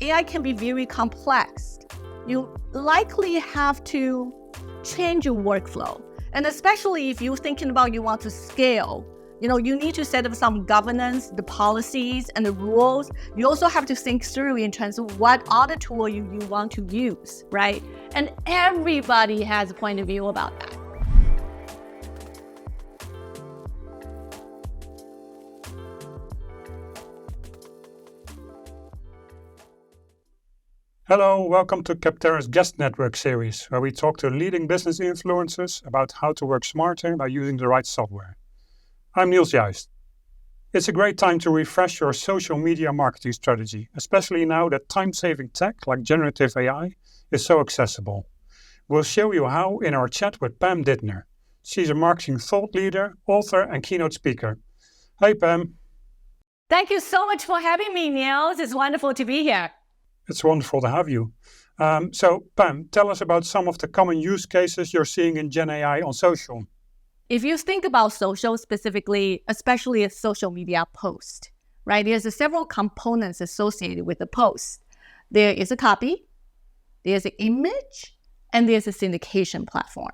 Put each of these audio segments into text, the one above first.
AI can be very complex. You likely have to change your workflow. And especially if you're thinking about you want to scale, you need to set up some governance, the policies and the rules. You also have to think through in terms of what other tool you want to use, right? And everybody has a point of view about that. Hello, welcome to Capterra's Guest Network series, where we talk to leading business influencers about how to work smarter by using the right software. I'm Niels Juist. It's a great time to refresh your social media marketing strategy, especially now that time-saving tech like generative AI is so accessible. We'll show you how in our chat with Pam Dittner. She's a marketing thought leader, author, and keynote speaker. Hey, Pam. Thank you so much for having me, Niels. It's wonderful to be here. It's wonderful to have you. So, Pam, tell us about some of the common use cases you're seeing in GenAI on social. If you think about social specifically, especially a social media post, right? There's several components associated with the post. There is a copy, there's an image, and there's a syndication platform.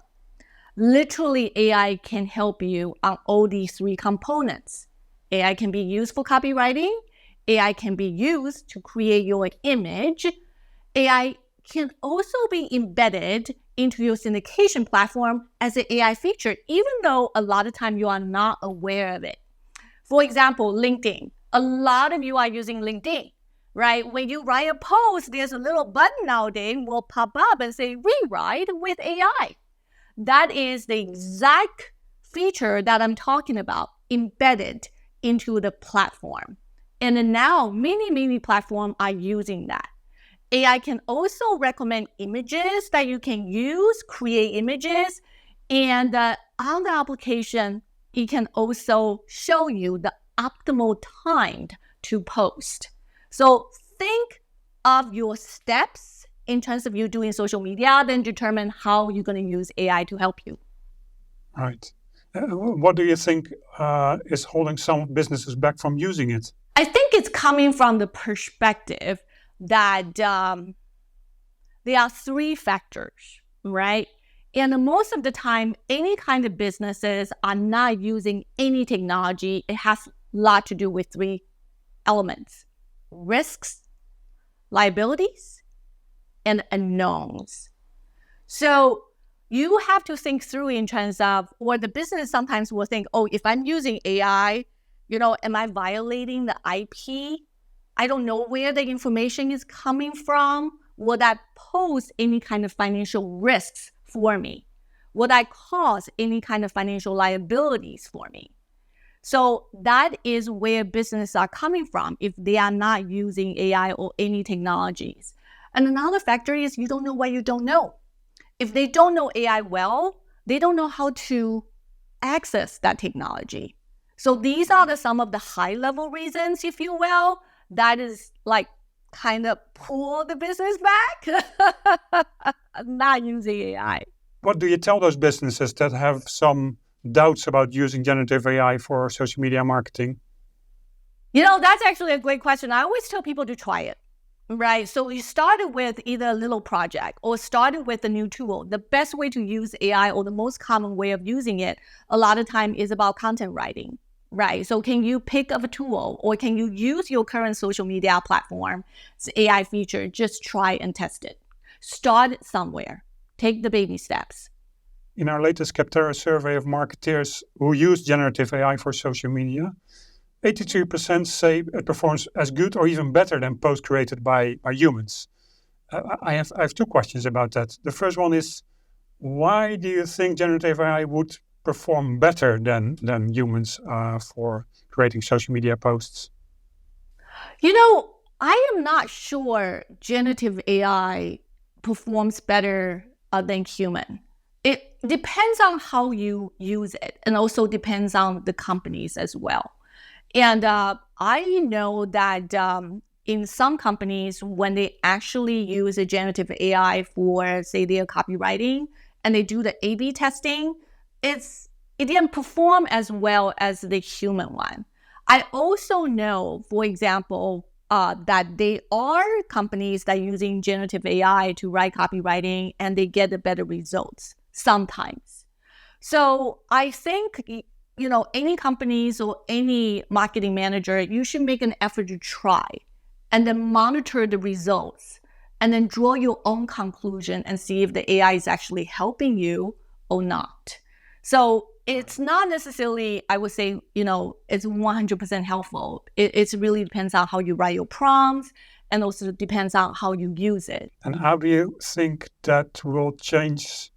Literally, AI can help you on all these three components. AI can be used for copywriting. AI can be used to create your image. AI can also be embedded into your syndication platform as an AI feature, even though a lot of time you are not aware of it. For example, LinkedIn. A lot of you are using LinkedIn, right? When you write a post, there's a little button nowadays will pop up and say rewrite with AI. That is the exact feature that I'm talking about, embedded into the platform. And now many platforms are using that. AI can also recommend images that you can use, create images. And on the application, it can also show you the optimal time to post. So think of your steps in terms of you doing social media, then determine how you're going to use AI to help you. Right. What do you think is holding some businesses back from using it? I think it's coming from the perspective that there are three factors, right? And most of the time, any kind of businesses are not using any technology. It has a lot to do with three elements: risks, liabilities, and unknowns. So you have to think through in terms of, or the business sometimes will think, oh, if I'm using AI, am I violating the IP? I don't know where the information is coming from. Will that pose any kind of financial risks for me? Will that cause any kind of financial liabilities for me? So that is where businesses are coming from if they are not using AI or any technologies. And another factor is you don't know what you don't know. If they don't know AI well, they don't know how to access that technology. So these are some of the high-level reasons, if you will, that is like kind of pull the business back, not using AI. What do you tell those businesses that have some doubts about using generative AI for social media marketing? That's actually a great question. I always tell people to try it, right? So you started with either a little project or started with a new tool. The best way to use AI, or the most common way of using it, a lot of time is about content writing. Right. So can you pick up a tool, or can you use your current social media platform, AI feature, just try and test it. Start somewhere. Take the baby steps. In our latest Capterra survey of marketers who use generative AI for social media, 83% say it performs as good or even better than posts created by humans. I have two questions about that. The first one is, why do you think generative AI would perform better than humans for creating social media posts? I am not sure generative AI performs better than human. It depends on how you use it, and also depends on the companies as well. And I know that in some companies, when they actually use a generative AI for, say, their copywriting, and they do the A/B testing, it didn't perform as well as the human one. I also know, for example, that they are companies that are using generative AI to write copywriting and they get the better results sometimes. So I think, any companies or any marketing manager, you should make an effort to try and then monitor the results and then draw your own conclusion and see if the AI is actually helping you or not. So it's not necessarily, I would say, it's 100% helpful. It really depends on how you write your prompts and also depends on how you use it. And how do you think that will change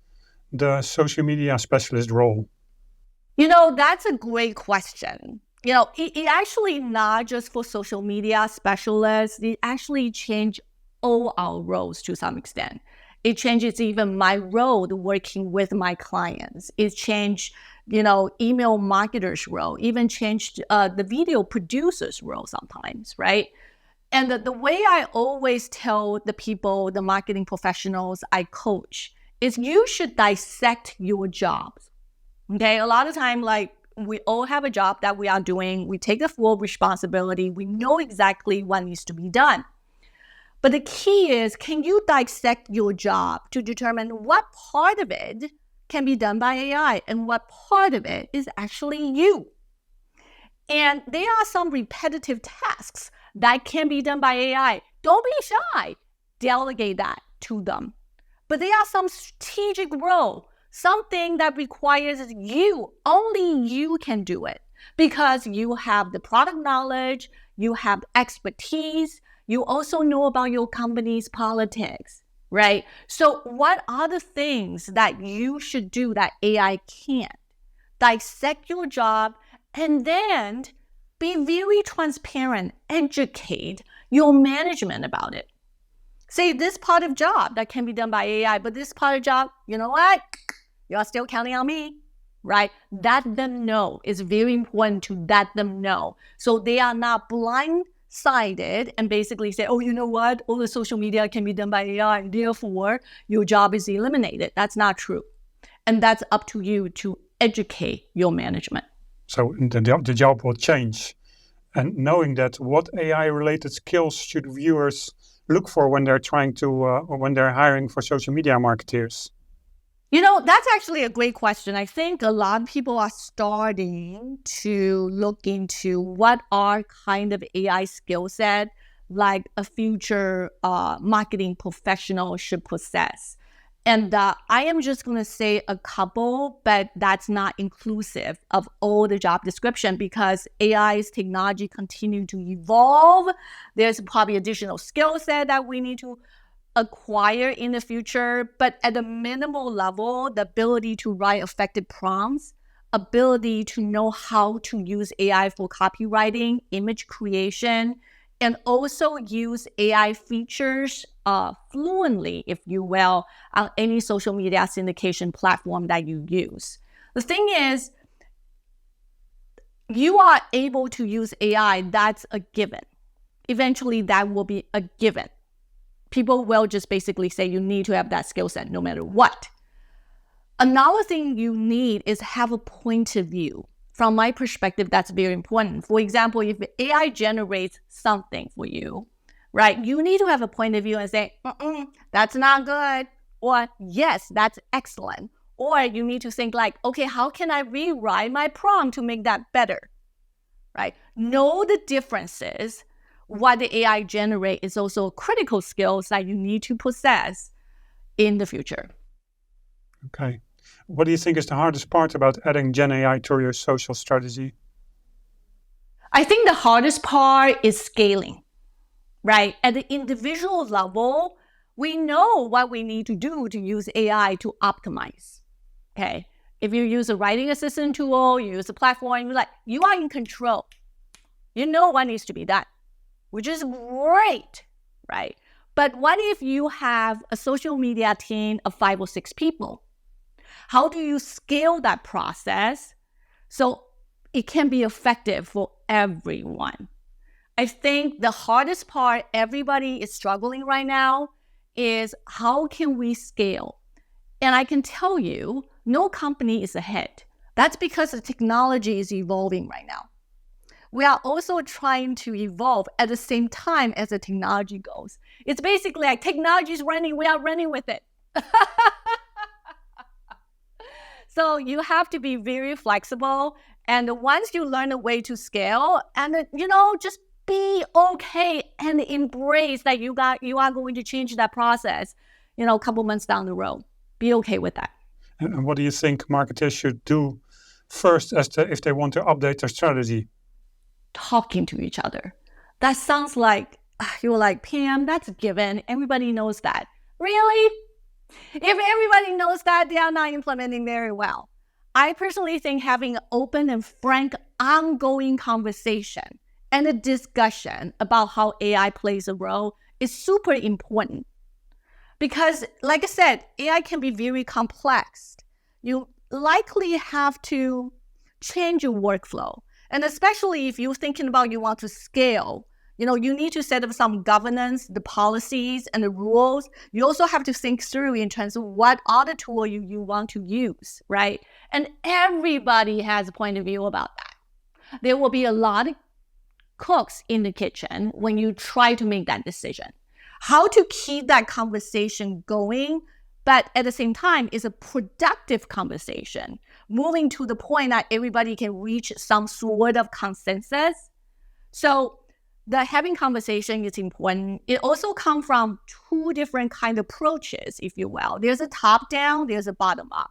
the social media specialist role? That's a great question. It actually not just for social media specialists, it actually changed all our roles to some extent. It changes even my role working with my clients. It changed, email marketers' role, even changed the video producer's role sometimes, right? And the way I always tell the people, the marketing professionals I coach, is you should dissect your jobs. Okay, a lot of time, we all have a job that we are doing. We take the full responsibility. We know exactly what needs to be done. But the key is, can you dissect your job to determine what part of it can be done by AI and what part of it is actually you? And there are some repetitive tasks that can be done by AI. Don't be shy. Delegate that to them. But there are some strategic role, something that requires you, only you can do it because you have the product knowledge, you have expertise, you also know about your company's politics, right? So what are the things that you should do that AI can't? Dissect your job and then be very transparent, educate your management about it. Say this part of job that can be done by AI, but this part of job, you know what? You're still counting on me, right? Let them know. It's very important to let them know. So they are not blindsided and basically say, oh, you know what? All the social media can be done by AI. Therefore, your job is eliminated. That's not true. And that's up to you to educate your management. So the job will change. And knowing that, what AI-related skills should viewers look for when they're trying to, or when they're hiring for social media marketers? That's actually a great question. I think a lot of people are starting to look into what are kind of AI skill set like a future marketing professional should possess. And I am just going to say a couple, but that's not inclusive of all the job description because AI's technology continue to evolve. There's probably additional skill set that we need to acquire in the future. But at a minimal level, the ability to write effective prompts, ability to know how to use AI for copywriting, image creation, and also use AI features fluently, if you will, on any social media syndication platform that you use. The thing is, you are able to use AI, that's a given. Eventually, that will be a given. People will just basically say you need to have that skill set no matter what. Another thing you need is have a point of view. From my perspective, that's very important. For example, if AI generates something for you, right, you need to have a point of view and say, that's not good, or yes, that's excellent. Or you need to think like, okay, how can I rewrite my prompt to make that better, right? Know the differences. What the AI generate is also critical skills that you need to possess in the future. Okay. What do you think is the hardest part about adding GenAI to your social strategy? I think the hardest part is scaling, right? At the individual level, we know what we need to do to use AI to optimize, okay? If you use a writing assistant tool, you use a platform, you are in control. You know what needs to be done, which is great, right? But what if you have a social media team of 5 or 6 people? How do you scale that process so it can be effective for everyone? I think the hardest part everybody is struggling right now is how can we scale? And I can tell you, no company is ahead. That's because the technology is evolving right now. we are also trying to evolve at the same time as the technology goes. It's basically like technology is running, we are running with it. So you have to be very flexible. And once you learn a way to scale, and just be okay and embrace that you are going to change that process, a couple months down the road. Be okay with that. And what do you think marketers should do first if they want to update their strategy? Talking to each other. That sounds like, you're like, Pam, that's a given. Everybody knows that. Really? If everybody knows that, they are not implementing very well. I personally think having an open and frank ongoing conversation and a discussion about how AI plays a role is super important. Because, like I said, AI can be very complex. You likely have to change your workflow. And especially if you're thinking about you want to scale, you need to set up some governance, the policies and the rules. You also have to think through in terms of what other tool you want to use, right? And everybody has a point of view about that. There will be a lot of cooks in the kitchen when you try to make that decision. How to keep that conversation going, but at the same time is a productive conversation, moving to the point that everybody can reach some sort of consensus. So the having conversation is important. It also comes from two different kind of approaches, if you will. There's a top-down, there's a bottom-up.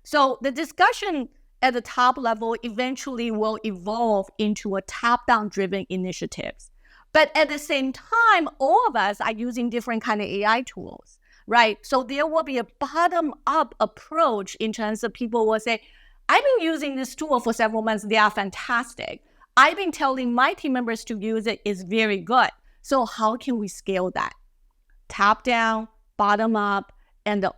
So the discussion at the top level eventually will evolve into a top-down driven initiatives. But at the same time, all of us are using different kind of AI tools, right? So there will be a bottom-up approach in terms of people will say, I've been using this tool for several months. They are fantastic. I've been telling my team members to use it. It's very good. So how can we scale that? Top down, bottom up, and the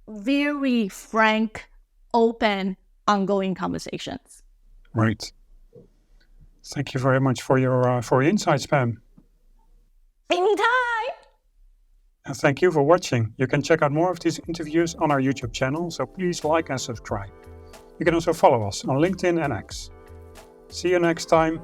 very frank, open, ongoing conversations. Right. Thank you very much for your insights, Pam. Anytime. And thank you for watching. You can check out more of these interviews on our YouTube channel, so please like and subscribe. You can also follow us on LinkedIn and X. See you next time.